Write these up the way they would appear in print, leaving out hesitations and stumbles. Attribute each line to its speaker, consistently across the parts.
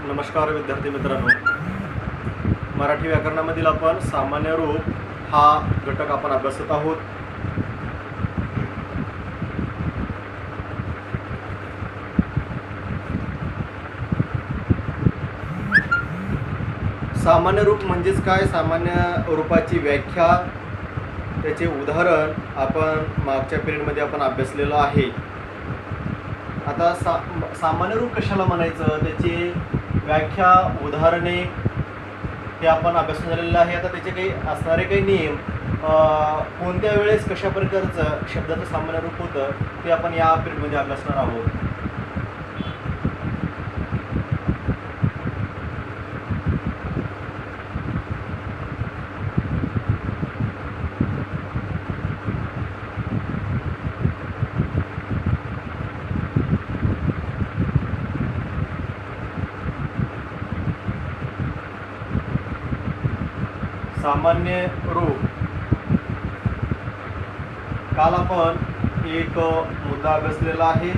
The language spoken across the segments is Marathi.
Speaker 1: नमस्कार विद्यार्थी मित्रांनो, मराठी व्याकरणामधील आपण सामान्य रूप हा घटक आपण अभ्यासत आहोत. सामान्य रूप म्हणजेच काय, सामान्य रूपाची व्याख्या, त्याचे उदाहरण आपण मागच्या पिरियडमध्ये आपण अभ्यासलेलं आहे. आता सामान्य रूप कशाला म्हणायचं, त्याची व्याख्या, उदाहरणे हे आपण अभ्यासून झालेलं आहे. आता त्याचे काही असणारे काही नियम, कोणत्या वेळेस कशा प्रकारचं शब्दाचं सामान्य रूप होतं ते आपण या पिरियडमध्ये अभ्यासणार आहोत. सामान्य रूप, काल आपण एक मुद्दा अभ्यासलेला आहे.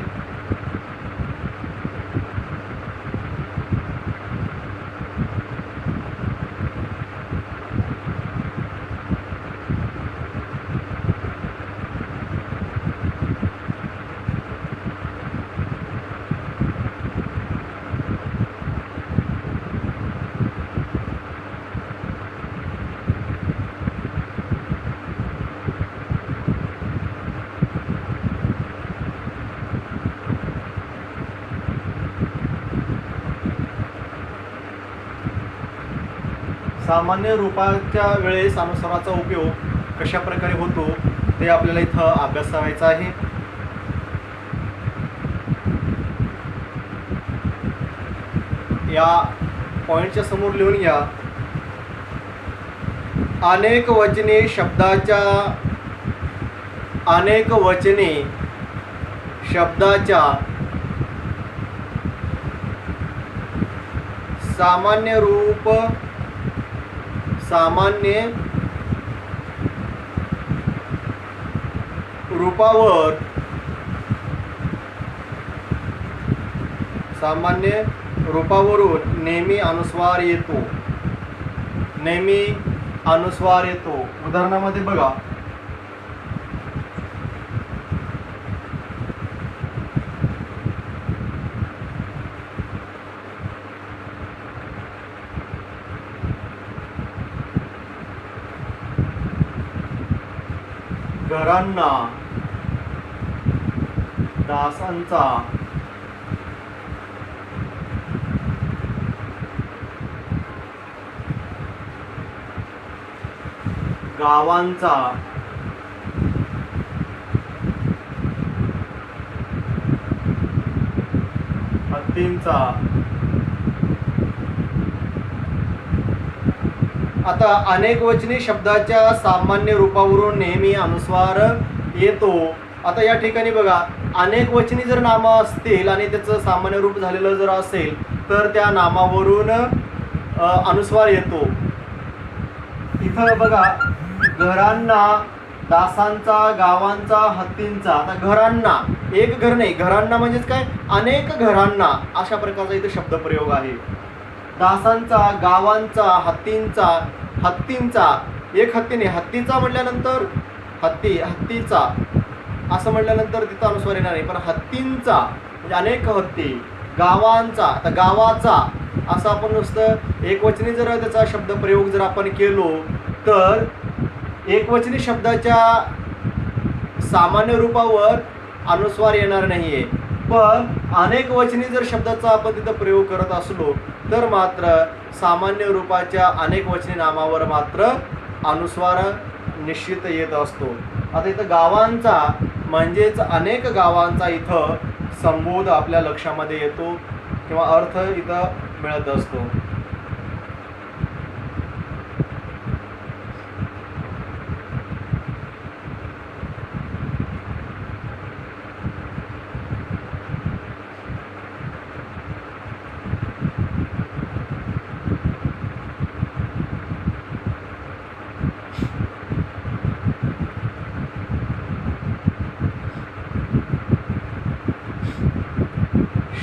Speaker 1: सामान्य रूपाच्या वेळेस अनुस्वाराचा उपयोग कशा प्रकारे होतो ते आपल्याला इथं अभ्यासायचं आहे. या पॉइंटच्या समोर लिहून घ्या. अनेक वचने शब्दाच्या सामान्य रूपावरून नेहमी अनुस्वार येतो. उदाहरणामध्ये बघा, घरांना, दासांचा, गावांचा, हत्तींचा. आता अनेक वचनी शब्दाच्या सामान्य रूपावरून नेहमी अनुस्वार येतो. आता या ठिकाणी बघा, अनेक वचनी जर नामं असतील आणि त्याचं सामान्य रूप झालेलं जर असेल तर त्या नामावरून अनुस्वार येतो. इथं बघा, घरांना, दासांचा, गावांचा, हत्तींचा. आता घरांना, एक घर नाही, घरांना म्हणजेच काय, अनेक घरांना, अशा प्रकारचा इथे शब्दप्रयोग आहे. दासांचा, गावांचा, हत्तींचा, एक हत्ती नाही, हत्तीचा म्हटल्यानंतर हत्तीचा असं म्हटल्यानंतर तिथं अनुस्वार येणार नाही, पण हत्तींचा म्हणजे अनेक हत्ती. गावांचा, आता गावाचा असं आपण नुसतं एकवचनी जर त्याचा शब्दप्रयोग जर आपण केलो तर एकवचनी शब्दाच्या सामान्य रूपावर अनुस्वार येणार नाहीये. पण अनेक वचनी जर शब्दाचा आपण तिथं प्रयोग करत असलो तर मात्र सामान्य रूपाच्या अनेक वचनी नामावर मात्र अनुस्वार निश्चित येत असतो. आता इथं गावांचा म्हणजेच अनेक गावांचा इथं संबोध आपल्या लक्षामध्ये येतो किंवा अर्थ इथं मिळत असतो.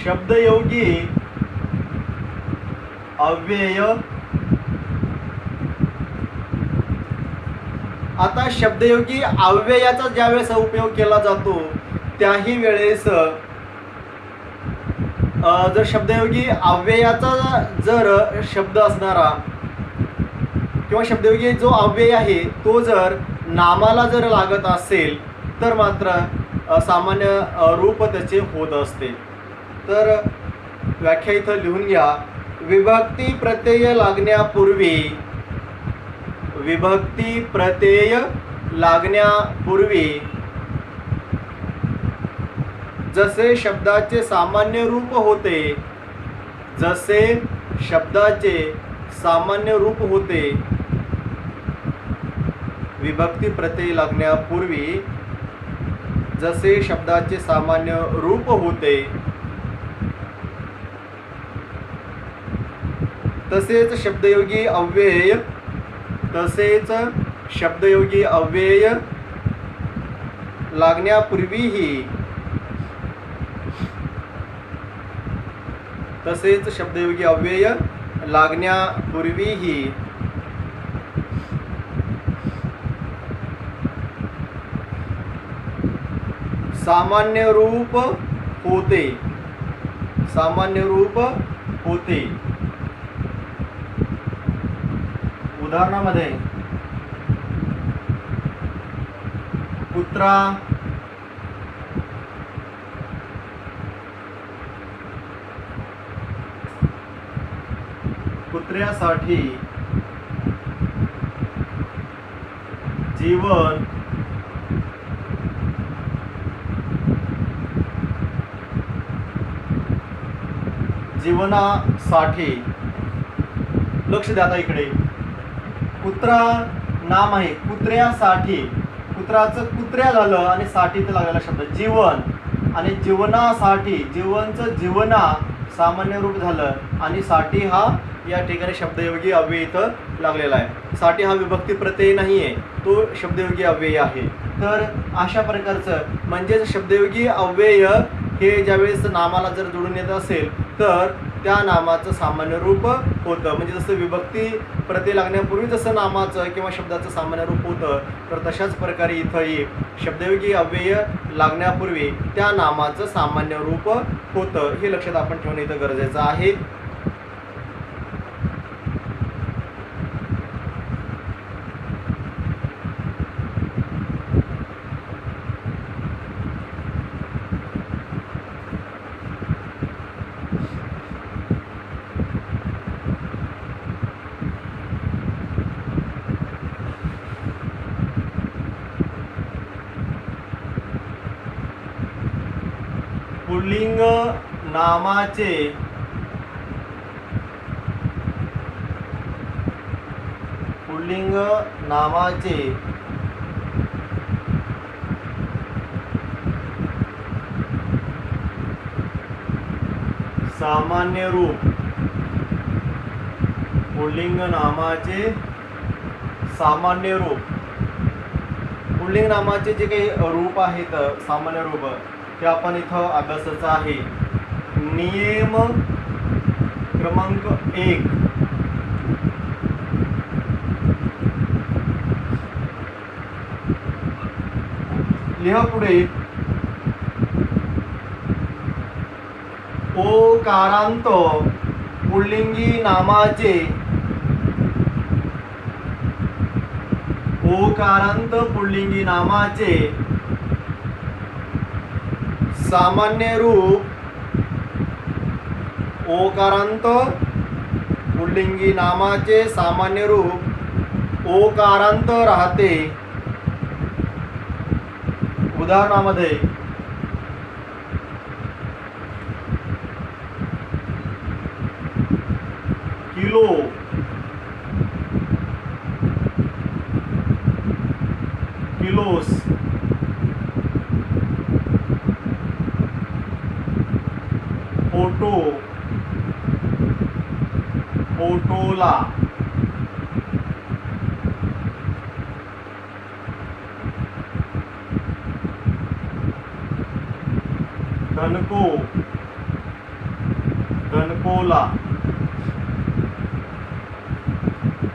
Speaker 1: शब्दयोगी अव्यय. आता शब्दयोगी अव्ययाचा ज्यावेळेस उपयोग केला जातो त्याही वेळेस जर शब्दयोगी अव्ययाचा जर शब्द असणारा किंवा शब्दयोगी जो अव्यय आहे तो जर नामाला जर लागत असेल तर मात्र सामान्य रूप त्याचे होत असते. तर व्याख्या इथं लिहून घ्या. विभक्ती प्रत्यय लागण्यापूर्वी, विभक्ती प्रत्यय लागण्यापूर्वी जसे शब्दाचे सामान्य रूप होते, जसे शब्दाचे सामान्य रूप होते, विभक्ती प्रत्यय लागण्यापूर्वी जसे शब्दाचे सामान्य रूप होते तसेच शब्दयोगी अव्यय, तसेच शब्दयोगी अव्यय लागण्यापूर्वीही, तसेच शब्दयोगी अव्यय लागण्यापूर्वीही सामान्य रूप होते, सामान्य रूप होते. उदाहरणामध्ये कुत्रा, कुत्र्यासाठी जीवन, जीवनासाठी. लक्ष द्या आता इकडे. कुत्रा नाम आहे, कुत्र्यासाठी, कुत्राचं कुत्र्या झालं आणि साठीचं लागलेला शब्द जीवन, आणि जीवनासाठी, जीवनचं जीवना सामान्य रूप झालं आणि साठी हा या ठिकाणी शब्दयोगी अव्यय इथं लागलेला आहे. साठी हा विभक्ती प्रत्यय नाही आहे, तो शब्दयोगी अव्यय आहे. तर अशा प्रकारचं म्हणजेच शब्दयोगी अव्यय हे ज्यावेळेस नामाला जर जोडून येत असेल तर त्या नामाचं सामान्य रूप होतं. म्हणजे जसं विभक्ती प्रत्यय लागण्यापूर्वी जसं नामाचं किंवा शब्दाचं सामान्य रूप होतं तर तशाच प्रकारे इथंही शब्दयोगी अव्यय लागण्यापूर्वी त्या नामाचं सामान्य रूप होतं. हे लक्षात आपण ठेवणं इथं गरजेचं आहे. पुल्लिंग नामाचे पुल्लिंग नामाचे सामान्य रूप, पुल्लिंग नामाचे सामान्य रूप. पुल्लिंग नामाचे जे काही रूप आहेत सामान्य रूप ते आपण इथं अभ्यासाचं आहे. नियम क्रमांक 1. लिहा पुढे. ओकारांत पुल्लिंगी नामाचे, ओकारांत पुल्लिंगी नामाचे सामान्य रूप, ओकारांत पुल्लिंगी नामाचे सामान्य रूप ओकारांत राहते. उदाहरणामध्ये किलो, किलोस, फोटो, फोटोला, धनको, धनकोला.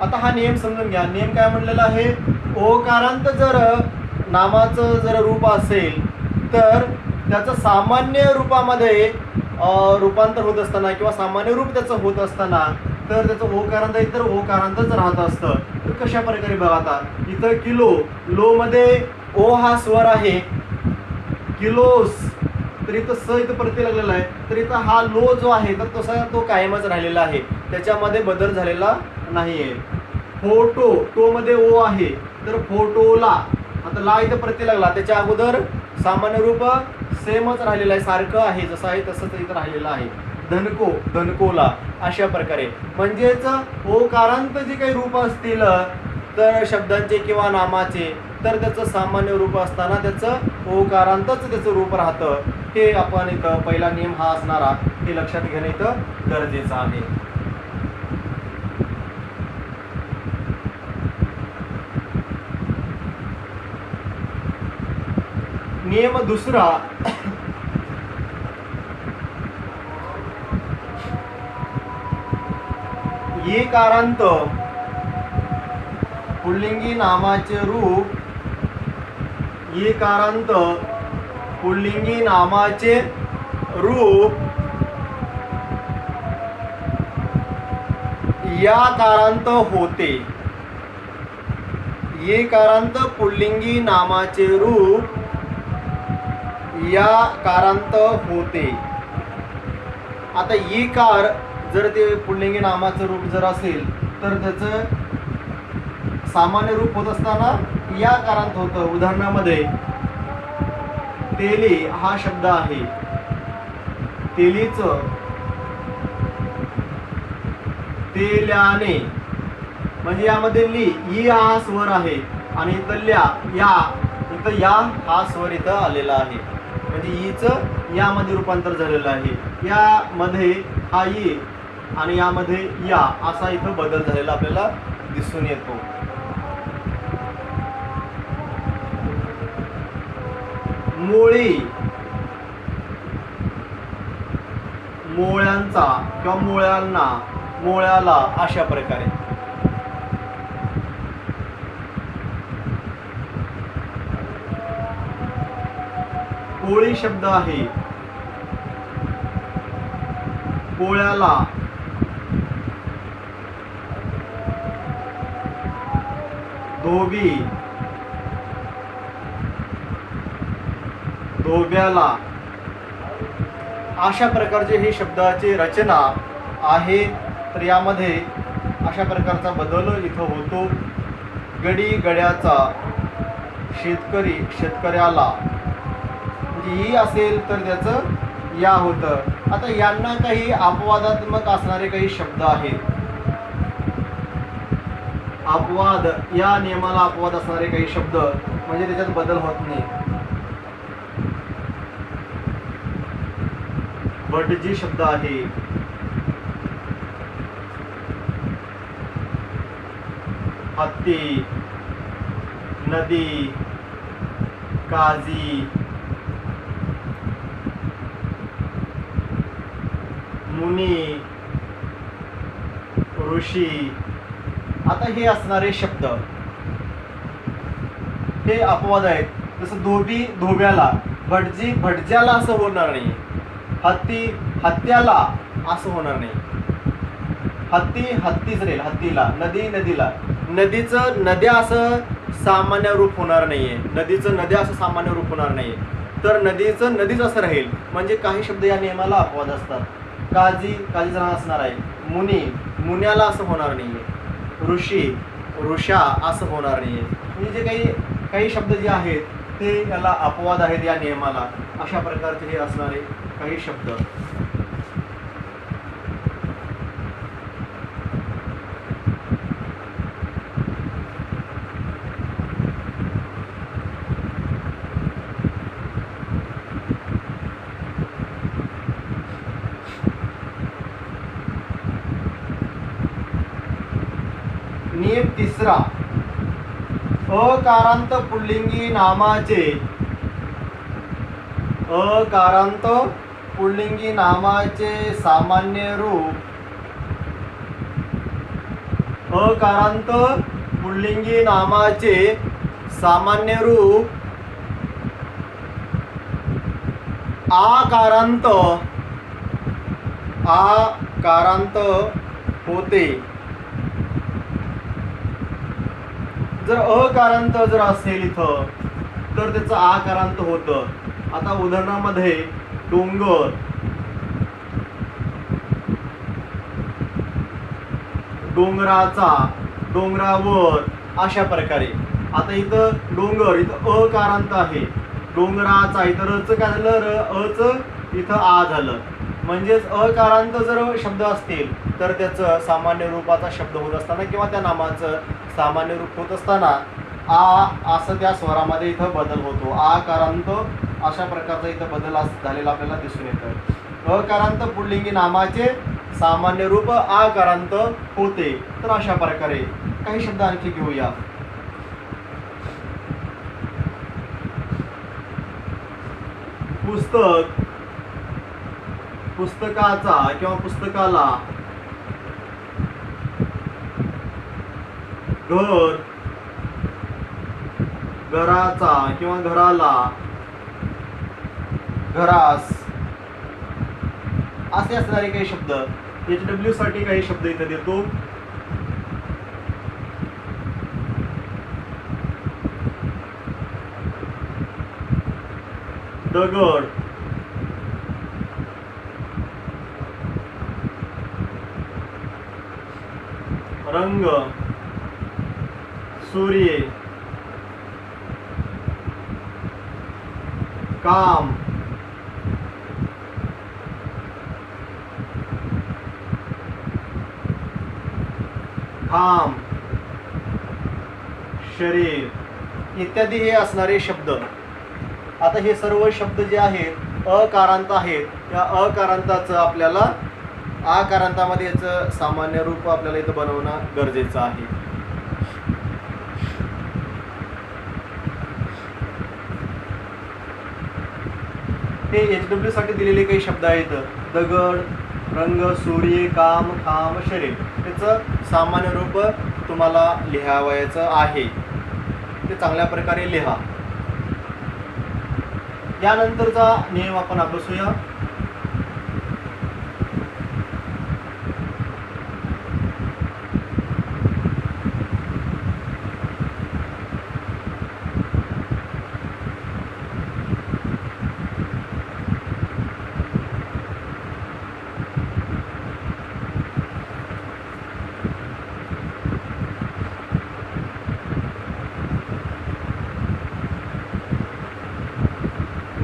Speaker 1: आता हा नियम समजून घ्या. नियम काय म्हणलेला आहे? ओकारांत जर नामाचं जर रूप असेल तर त्याचं सामान्य रूपामध्ये रूपांतर होत असताना किंवा सामान्य रूप त्याचं होत असताना तर त्याचं ओकारांत इतर ओकारांतच राहत असतं. तर कशा प्रकारे बघा, आता इथं किलो, लो मध्ये ओ हा स्वर आहे, किलोस, तर इथं स इथं प्रत्यय लागलेला आहे, तर इथं हा लो जो आहे तर तसा तो कायमच राहिलेला आहे, त्याच्यामध्ये बदल झालेला नाहीये. फोटो, टो मध्ये ओ आहे तर फोटोला, आता ला इथं प्रत्यय लागला, त्याच्या अगोदर सामान्य रूप सेमच राहिलेलं आहे, सारखं आहे, जसं आहे तसंच इथं राहिलेलं आहे. धनको, धनकोला, अशा प्रकारे. म्हणजेच ओकारांत जे काही रूप असतील तर शब्दांचे किंवा नामाचे, तर त्याचं सामान्य रूप असताना त्याचं ओकारांतच त्याचं रूप राहतं. हे आपण इथं पहिला नियम हा असणारा हे लक्षात घेणं इथं गरजेचं आहे. नियम दुसरा, येकारांत पुल्लिंगी नामाचे रूप, येकारांत पुल्लिंगी नामाचे रूप याकारांत होते. येकारांत पुल्लिंगी नामाचे रूप याकारांत होते. आता येकार जर ते पुल्लिंगी नामाचं रूप जर असेल तर त्याचं सामान्य रूप होत असताना याकारांत होतं. उदाहरणामध्ये तेली हा शब्द आहे, तेलीचं, तेल्याने, म्हणजे यामध्ये ली हा स्वर आहे आणि इथं इथं या हा स्वर इथं आलेला आहे, म्हणजे ईचं यामध्ये रूपांतर झालेलं आहे. यामध्ये हा ई आणि यामध्ये या असा इथं बदल झालेला आपल्याला दिसून येतो. मोळी, मोळ्यांचा किंवा मोळ्यांना, मोळ्याला, अशा प्रकारे. कोळी शब्द आहे, कोळ्याला, धोबी, धोब्याला, अशा प्रकारचे हे शब्दाची रचना आहे. तर यामध्ये अशा प्रकारचा बदल इथं होतो. गडी, गड्याचा, शेतकरी, शेतकऱ्याला, म्हणजे ही असेल तर त्याचं या होतं. आता यांना काही अपवादात्मक असणारे काही शब्द आहेत. अपवाद, या नियमाला अपवाद असणारे काही शब्द म्हणजे त्याच्यात बदल होत नाही. भटजी शब्द आहे, हत्ती, नदी, काजी, मुनी, ऋषी. आता हे असणारे शब्द हे अपवाद आहेत. जसं धोबी, धोब्याला, भटजी, भटज्याला असं होणार नाही. हत्ती, हत्याला असं होणार नाही. हत्ती, हत्तीच राहील, हत्तीला. नदी, नदीला. नदीचं नद्या असं सामान्य रूप होणार नाहीये. नदीचं नद्या असं सामान्य रूप होणार नाहीये. तर नदीचं नदीच असं राहील. म्हणजे काही शब्द या नियमाला अपवाद असतात. काजी, काजीचं नाव असणार आहे. मुनी, मुन्याला असं होणार नाहीये. ऋषी, ऋषा असं होणार नाहीये. म्हणजे जे काही शब्द जे आहेत ते याला अपवाद आहेत या नियमाला. अशा प्रकारचे हे असणारे काही शब्द. नियम तिसरा, अकारांत पुल्लिंगी नामाचे, अकारांत पुल्लिंगी नामाचे सामान्य रूप अकारांत पुल्लिंगी नामाचे सामान्य रूप आकारांत होते. जर अकारांत जर असेल इथं तर त्याचं आकारांत होतं. आता उदाहरणामध्ये डोंगर, डोंगराचा, डोंगरावर अशा प्रकारे. आता इथं डोंगर, इथं अकारांत आहे. डोंगराचा, इथं रचं काय झालं, अच इथं आ झालं. म्हणजेच अकारांत जर शब्द असतील तर त्याचं सामान्य रूपाचा शब्द होत असताना किंवा त्या नामाचं सामान्य रूप होत असताना आ असं त्या स्वरामध्ये इथं बदल होतो. आकारांत अशा प्रकारचा इथं बदल झालेला आपल्याला दिसून येतं. अकारांत पुल्लिंगी नामाचे सामान्य रूप आकारांत होते. तर अशा प्रकारे काही शब्द आणखी घेऊया. पुस्तक, पुस्तकाचा किंवा पुस्तकाला. घर, घराचा किंवा घराला, घरास असे असणारे काही शब्द. HW साठी काही शब्द इथे देतो. दगड, रंग, सूर्य, काम, खांब, शरीर इत्यादी हे असणारे शब्द. आता हे सर्व शब्द जे आहेत अकारांत आहेत. या अकारांताचं आपल्याला आकारांतामध्ये याचं सामान्य रूप आपल्याला इथं बनवणं गरजेचं आहे. हे HW साठी दिलेले काही शब्द आहेत. दगड, रंग, सूर्य, काम, खांब, शरीर. त्याचं सामान्य रूप तुम्हाला लिहावयाचं आहे. ते चांगल्या प्रकारे लिहा. यानंतरचा नियम आपण अभ्यासूया.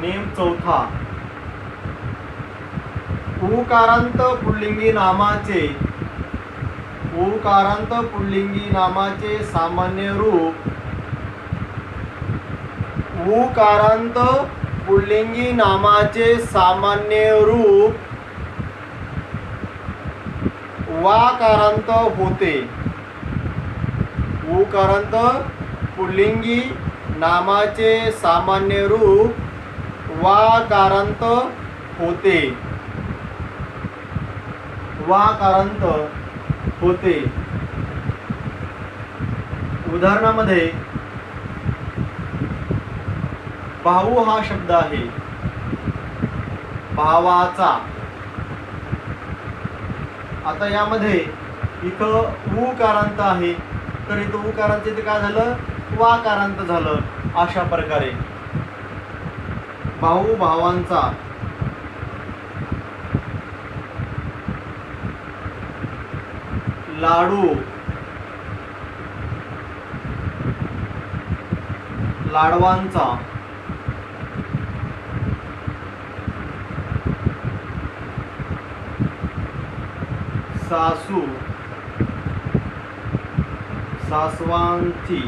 Speaker 1: नियम चौथा. उकारांत पुल्लिंगी नामाचे, उकारांत पुल्लिंगी नामाचे सामान्य रूप. उकारांत पुल्लिंगी नामाचे सामान्य रूप वाकारांत होते. उकारांत पुल्लिंगी नामाचे सामान्य रूप वाकारांत होते. वाकारांत होते. उदाहरणामध्ये भाऊ हा शब्द आहे. भावाचा. आता यामध्ये इथं उकारांत आहे तर इथं उकारांत इथे काय झालं, वाकारांत झालं. अशा प्रकारे भाऊ भावांचा. लाडू, लाडवांचा. सासू, सासवांची.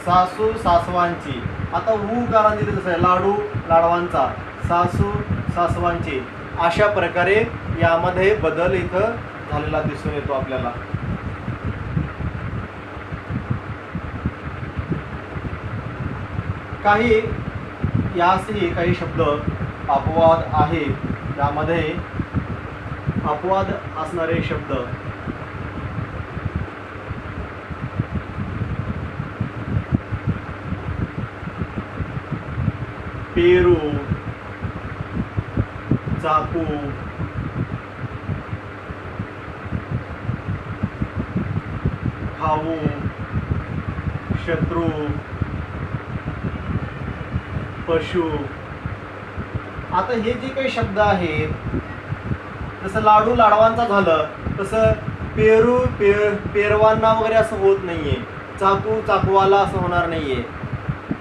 Speaker 1: सासू सासवांची. आता उकारांत इथे कसं आहे, लाडू लाडवांचा, सासू सासवांची. अशा प्रकारे यामध्ये बदल इथं झालेला दिसून येतो आपल्याला. काही यासही काही शब्द अपवाद आहे. त्यामध्ये अपवाद असणारे शब्द. पेरू, चाकू, खाऊ, शत्रू, पशु. आता हे जे काही शब्द आहेत, जसं लाडू लाडवांचा झालं, तसं पेरू पेरवांना वगैरे असं होत नाहीये, चाकू चाकवाला असं होणार नाहीये.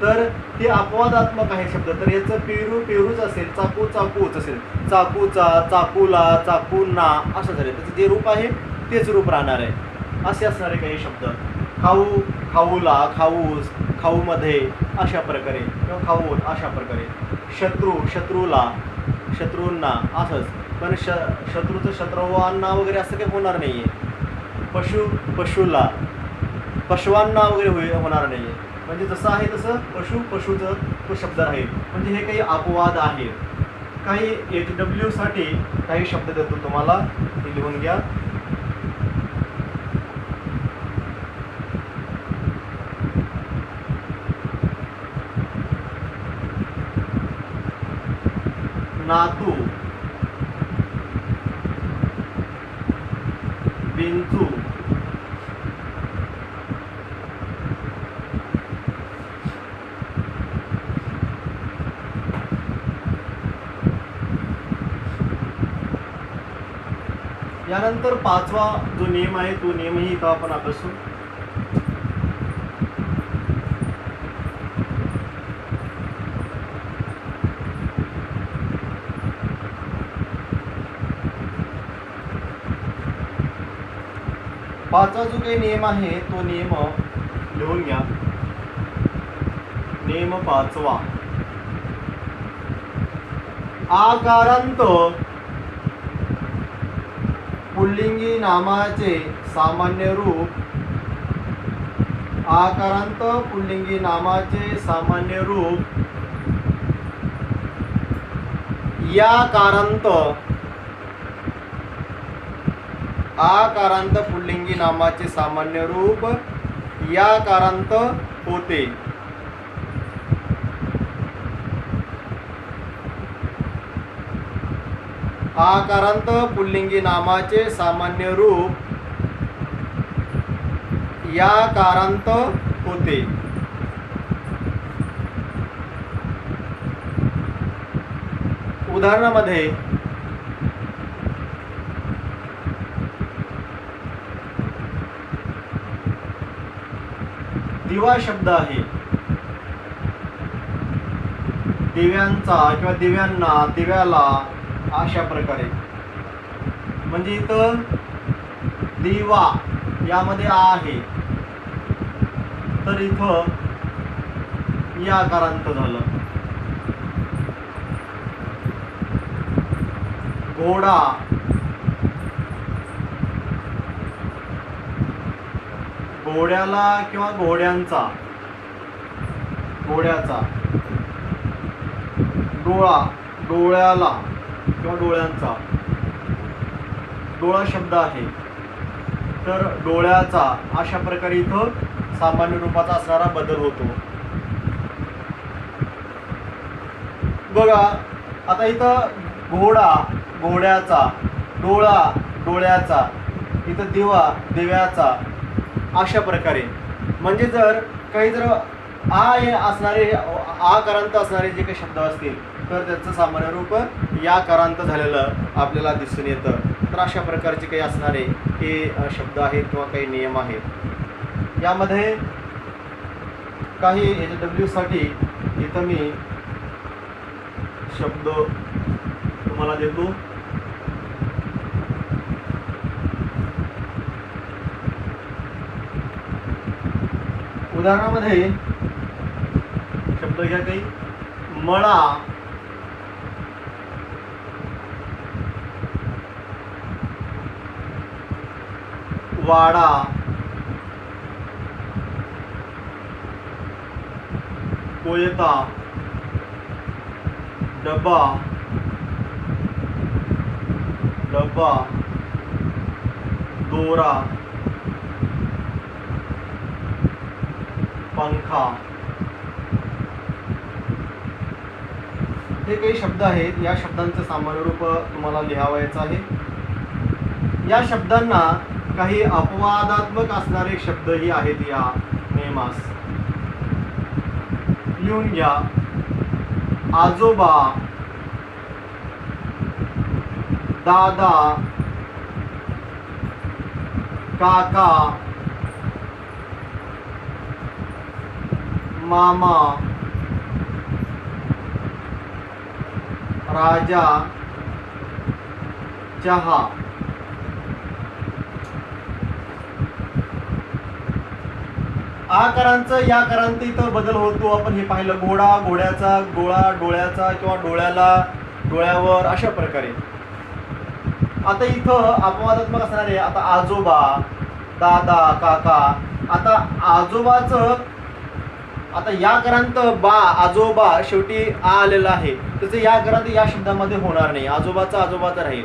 Speaker 1: तर ते अपवादात्मक आहे शब्द. तर याचं पेरू पेरूच असेल, चाकू चाकूच असेल, चाकूचा, चाकूला, चाकूंना असं झालं. त्याचं जे रूप आहे तेच रूप राहणार आहे. असे असणारे काही शब्द. खाऊ खाऊला, खाऊस, खाऊमध्ये अशा प्रकारे, किंवा खाऊन अशा प्रकारे. शत्रू शत्रूला, शत्रूंना असंच. पण शत्रूचं शत्रुवांना वगैरे असं काही होणार नाही आहे. पशु पशुला, पशवांना वगैरे होणार नाही आहे. म्हणजे जसं आहे तसं पशु पशुचं तो शब्द राहील. म्हणजे हे काही अपवाद आहेत. काही HW साठी काही शब्द देतो तुम्हाला, ते लिहून घ्या. नातू, विंचू, यानंतर पाचवा जो नियम आहे तो नियमही इथं आपण अभ्यासू. पाचवा जो काही नियम आहे तो नियम लिहून घ्या. नियम पाचवा. आकारांत पुल्लिंगी नामाचे सामान्य रूप. आकारांत पुल्लिंगी नामाचे सामान्य रूप याकारांत. आकारांत पुल्लिंगी नामाचे सामान्य रूप याकारांत होते. आकारांत पुल्लिंगी नामाचे सामान्य रूप याकारांत होते. उदाहरणामध्ये दिवा शब्द आहे. दिव्यांचा किंवा दिव्यांना, दिव्याला अशा प्रकारे. म्हणजे इथं दिवा यामध्ये आ आहे, तर इथं या आकारांत झालं. घोडा, घोड्याला किंवा घोड्यांचा, घोड्याचा. डोळा, डोळ्याला किंवा डोळ्यांचा. डोळा शब्द आहे, तर डोळ्याचा अशा प्रकारे इथं सामान्य रूपाचा असणारा बदल होतो. बघा आता इथं घोडा घोड्याचा, डोळा डोळ्याचा, इथं दिवा दिव्याचा अशा प्रकारे. म्हणजे जर काही जर असणारे आकारांत असणारे जे काही शब्द असतील तर त्याचं सामान्य रूप या कारांत झालेलं आपल्याला दिसून येतं. तर अशा प्रकारचे काही असणारे हे शब्द आहेत किंवा काही नियम आहेत. यामध्ये काही HW साठी इथं मी शब्द तुम्हाला देतो. उदाहरणामध्ये शब्द घ्या काही. मळा, वाडा, कोयता, डबा, डब्बा, दोरा, पंखा, हे काही शब्द आहेत. या शब्दांचं सामान्य रूप तुम्हाला लिहावायचं आहे. या शब्दांना काही अपवादात्मक असणारे शब्दही आहेत या नियमास. लिहून घ्या. आजोबा, दादा, काका, मामा, राजा, चहा. आकारांचं या करांत इथं बदल होतो. आपण हे पाहिलं. घोडा, घोड्याचा, गोळा, डोळ्याचा किंवा डोळ्याला, डोळ्यावर, अशा प्रकारे. आता इथं अपवादात्मक असणार आहे. आता आजोबा, दादा, काका. आता आजोबाचं, आता या करांत बा, आजोबा शेवटी आ आलेला आहे, त्याचं या करांत या शब्दामध्ये होणार नाही. आजोबाचं आजोबाचं राहील,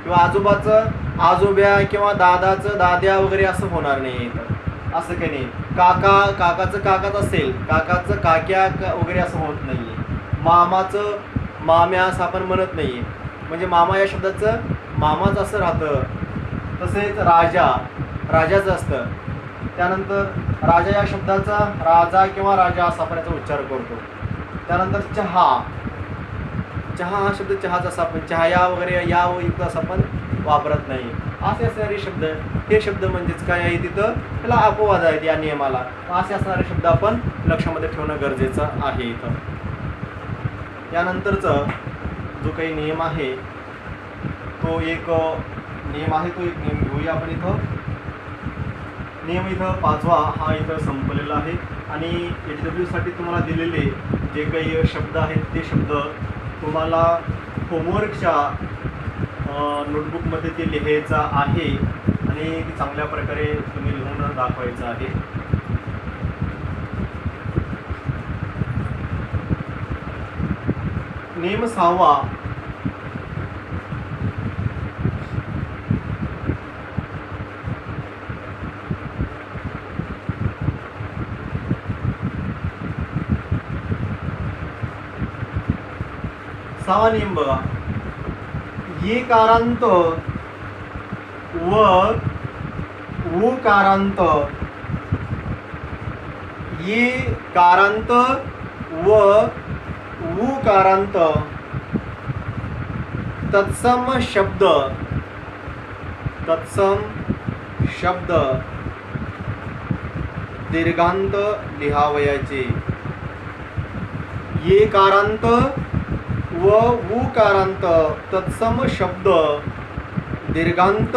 Speaker 1: किंवा आजोबाचं आजोब्या किंवा दादाचं दाद्या वगैरे असं होणार नाही इथं. असं काही नाही. काका, काकाचं काकाच असेल, काकाचं काक्या वगैरे असं होत नाहीये. मामाचं माम्या असं आपण म्हणत नाहीये, म्हणजे मामा या शब्दाचं मामाच असं राहतं. तसेच राजा, राजाचं असतं. त्यानंतर राजा या शब्दाचा राजा किंवा राजा असा आपण याचा उच्चार करतो. त्यानंतर चहा, चहा हा शब्द चहाच असा आपण चहाया वगैरे या युक्त असं आपण वापरत नाही. असे असणारे शब्द, हे शब्द म्हणजेच काय आहे तिथं त्याला अपवाद आहेत या नियमाला. असे असणारे शब्द आपण लक्षामध्ये ठेवणं गरजेचं आहे इथं. यानंतरचा जो काही नियम आहे तो एक नियम घेऊया आपण इथं. नियम इथं 5वा हा इथं संपलेला आहे. आणि HW साठी तुम्हाला दिलेले जे काही शब्द आहेत ते शब्द तुम्हाला होमवर्कच्या नोटबुकमध्ये ते लिहायचं आहे आणि चांगल्या प्रकारे तुम्ही लिहून दाखवायचं आहे. नियम 6वा. सहावा नियम बघा. ये कारांत व उकारांत, ये कारांत व उकारांत तत्सम शब्द दीर्घांत लिहावयाचे. ये कारांत व उकारांत तत्सम शब्द दीर्घांत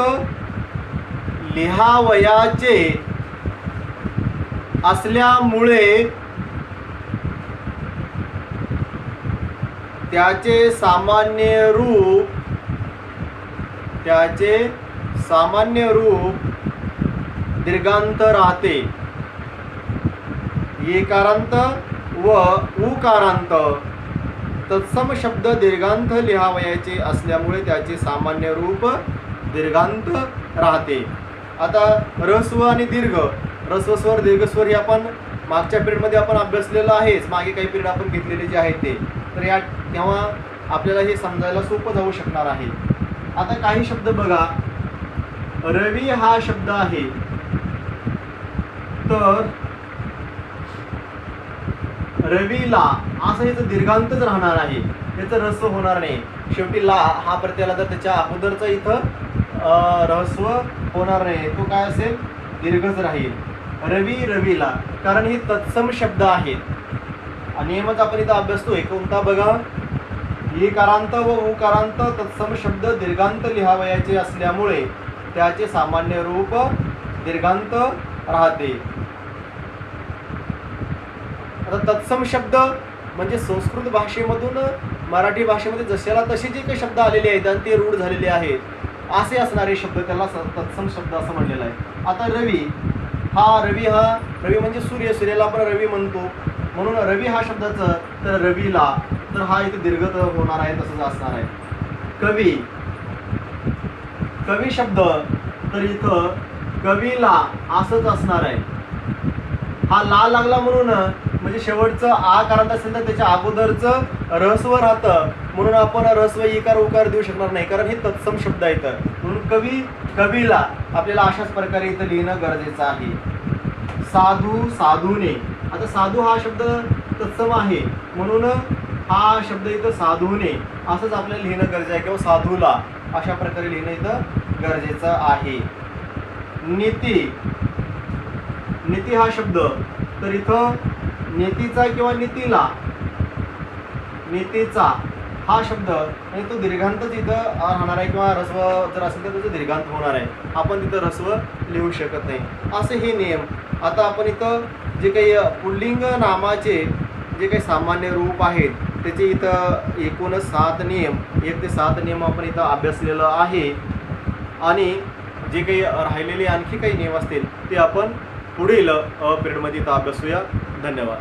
Speaker 1: लिहावयाचे असल्यामुळे त्याचे सामान्य रूप दीर्घांत राहते. येकारांत व उकारांत तत्सम शब्द दीर्घांत लिहावयाचे असल्यामुळे त्याचे सामान्य रूप दीर्घांत राहते. आता ऱ्हस्व आणि दीर्घ, ऱ्हस्व स्वर दीर्घ स्वर हे आपण मागच्या पिरियडमध्ये आपण अभ्यासलेलं आहेच. मागे काही पिरियड आपण घेतलेले जे आहेत ते, तर या तेव्हा आपल्याला हे समजायला सोपं जाऊ शकणार आहे. आता काही शब्द बघा. रवी हा शब्द आहे, तर रवीला असं याचं दीर्घांतच राहणार आहे, याचं ऱ्हस्व होणार नाही. शेवटी ला हा प्रत्ययाला तर त्याच्या अगोदरचा इथं ऱ्हस्व होणार नाही, तो काय असेल दीर्घच राहील. रवी रवीला, कारण हे तत्सम शब्द आहेत. नियमच आपण इथं अभ्यासतोय कोणता बघा. येकारांत व उकारांत तत्सम शब्द दीर्घांत लिहावयाचे असल्यामुळे त्याचे सामान्य रूप दीर्घांत राहते. आता तत्सम शब्द म्हणजे संस्कृत भाषेमधून मराठी भाषेमध्ये जशाला तसे जे काही शब्द आलेले आहेत आणि ते रूढ झालेले आहेत असे असणारे शब्द त्याला तत्सम शब्द असं म्हणलेलं आहे. आता रवी म्हणजे सूर्याला आपण रवी म्हणतो, म्हणून रवी हा शब्दाचं तर रवीला, तर हा इथे दीर्घ होणार आहे, तसंच असणार आहे. कवी, कवी शब्द, तर इथं कवीला असंच असणार आहे. हा ला लागला म्हणून म्हणजे शेवटचं आ कारण असेल तर त्याच्या अगोदरचं ऱ्हस्व राहतं, म्हणून आपण ऱ्हस्व इकार उकार देऊ शकणार नाही, कारण हे तत्सम शब्द आहेत. म्हणून कवी कवीला आपल्याला अशाच प्रकारे इथं लिहिणं गरजेचं आहे. साधू साधूने, आता साधू हा शब्द तत्सम आहे म्हणून हा शब्द इथं साधूने असंच आपल्याला लिहिणं गरजेचं आहे, किंवा साधूला अशा प्रकारे लिहिणं इथं गरजेचं आहे. नीती, नीती हा शब्द, तर इथं नीतीचा किंवा नीतीला, नीतीचा हा शब्द आणि तो दीर्घांतच इथं राहणार आहे, किंवा ऱ्हस्व जर असेल तर त्याचं दीर्घांत होणार आहे, आपण तिथं ऱ्हस्व लिहू शकत नाही. असे हे नियम. आता आपण इथं जे काही पुल्लिंग नामाचे जे काही सामान्य रूप आहेत त्याचे इथं एकूण 7 नियम, 1 ते 7 नियम आपण इथं अभ्यासलेलं आहे. आणि जे काही राहिलेले आणखी काही नियम असतील ते आपण पुढील पिरियडमध्ये इथं अभ्यासूया. धन्यवाद.